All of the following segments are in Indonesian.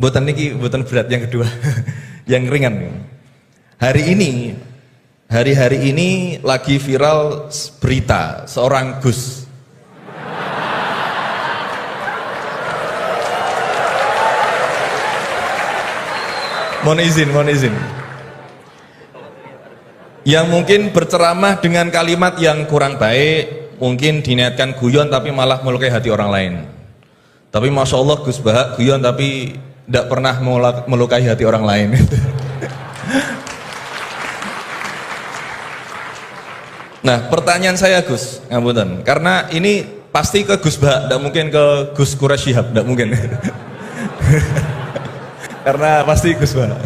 Buatan niki, buatan berat yang kedua, yang ringan. Hari-hari ini lagi viral berita seorang Gus. Mohon izin. Yang mungkin berceramah dengan kalimat yang kurang baik, mungkin diniatkan guyon tapi malah melukai hati orang lain. Tapi Masya Allah Gus Bahak guyon tapi tidak pernah melukai hati orang lain. Nah pertanyaan saya Gus, ngapunten, karena ini pasti ke Gus Bahak, tidak mungkin ke Gus Quraisy Shihab, tidak mungkin. Karena pasti Gus Bahak.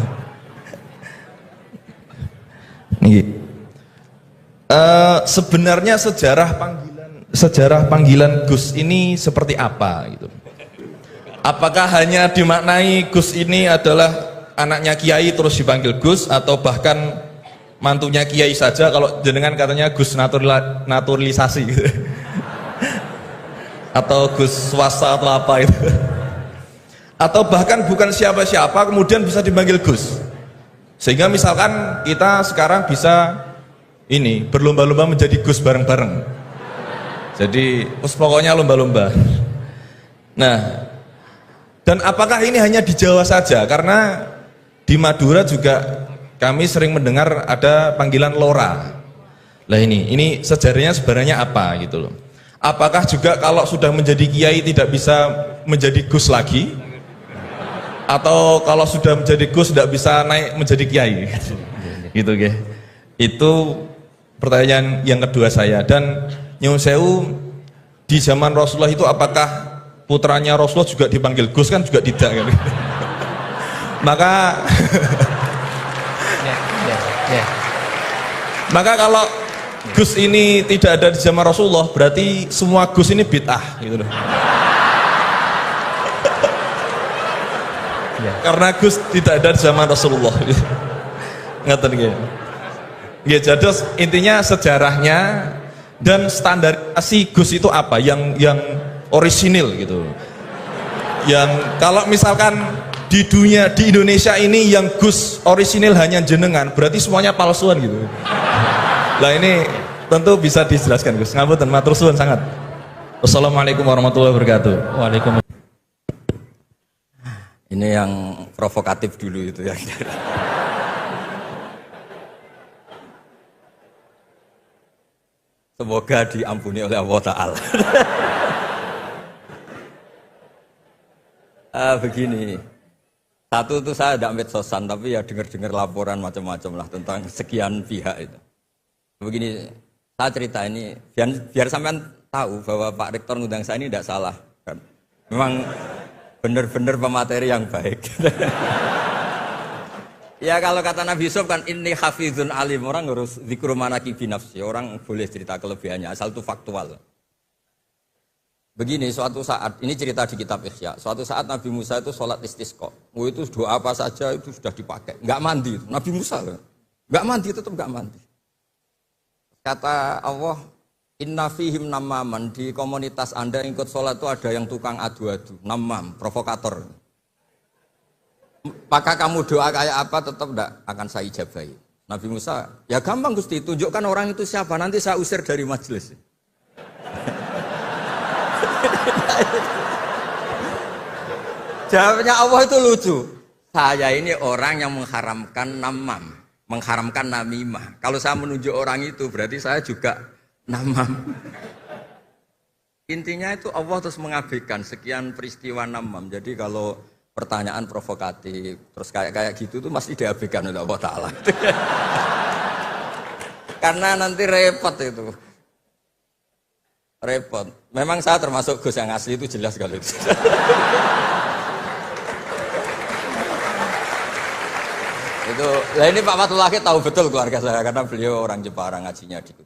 Sebenarnya sejarah panggilan Gus ini seperti apa gitu? Apakah hanya dimaknai Gus ini adalah anaknya Kiai terus dipanggil Gus, atau bahkan mantunya Kiai saja, kalau jenengan katanya Gus naturalisasi gitu. Atau Gus swasta atau apa itu, atau bahkan bukan siapa-siapa kemudian bisa dipanggil Gus, sehingga misalkan kita sekarang bisa ini berlomba-lomba menjadi Gus bareng-bareng, jadi pokoknya lomba-lomba. Nah, dan apakah ini hanya di Jawa saja? Karena di Madura juga kami sering mendengar ada panggilan Lora. Lah ini sejarahnya sebenarnya apa gitu loh. Apakah juga kalau sudah menjadi kiai tidak bisa menjadi Gus lagi? Atau kalau sudah menjadi Gus tidak bisa naik menjadi kiai? Gitu ya. Itu pertanyaan yang kedua saya. Dan nyuwun sewu, di zaman Rasulullah itu apakah putranya Rasulullah juga dipanggil Gus? Kan juga tidak kan? Maka kalau Gus ini tidak ada di zaman Rasulullah, berarti semua Gus ini bid'ah gitu loh. Karena Gus tidak ada di zaman Rasulullah. Ngerti nggih? Ya, jadi intinya sejarahnya dan standarisasi Gus itu apa yang orisinil gitu. Yang kalau misalkan di Indonesia ini yang Gus orisinil hanya jenengan, berarti semuanya palsuan gitu. Lah ini tentu bisa dijelaskan Gus. Ngapunten, matur suwun sangat. Wassalamualaikum warahmatullahi wabarakatuh. Waalaikumsalam. Ini yang provokatif dulu itu ya. Semoga diampuni oleh Allah Ta'ala. Begini, satu itu saya tidak medsosan, tapi ya dengar-dengar laporan macam-macam lah tentang sekian pihak itu. Begini, saya cerita ini biar sampean tahu bahwa Pak Rektor ngundang saya ini tidak salah kan. Memang benar-benar pemateri yang baik. Ya kalau kata Nabi Yusuf kan inni hafizun alim, orang harus zikru manaki binafsi, orang boleh cerita kelebihannya asal itu faktual. Begini, suatu saat, ini cerita di kitab Ihya, suatu saat Nabi Musa itu sholat istisqa, itu doa apa saja itu sudah dipakai, nggak mandi itu. Nabi Musa nggak mandi, tetap nggak mandi. Kata Allah, inna fihim namaman, di komunitas anda yang ikut sholat itu ada yang tukang adu-adu, namam, provokator. Maka kamu doa kayak apa tetap tidak akan saya ijabahi. Nabi Musa, ya gampang Gusti, tunjukkan orang itu siapa, nanti saya usir dari majelis. Jawabnya Allah itu lucu. Saya ini orang yang mengharamkan namam, mengharamkan namimah. Kalau saya menunjuk orang itu berarti saya juga namam. Intinya itu Allah terus mengabaikan sekian peristiwa namam. Jadi kalau pertanyaan provokatif terus kayak gitu tuh masih diabaikan oleh Allah Ta'ala. Karena nanti repot itu. Repot. Memang saya termasuk Gus yang asli itu jelas kalau itu. Itu, lah ini Pak Fatullah tahu betul keluarga saya karena beliau orang Jepara ngajinya di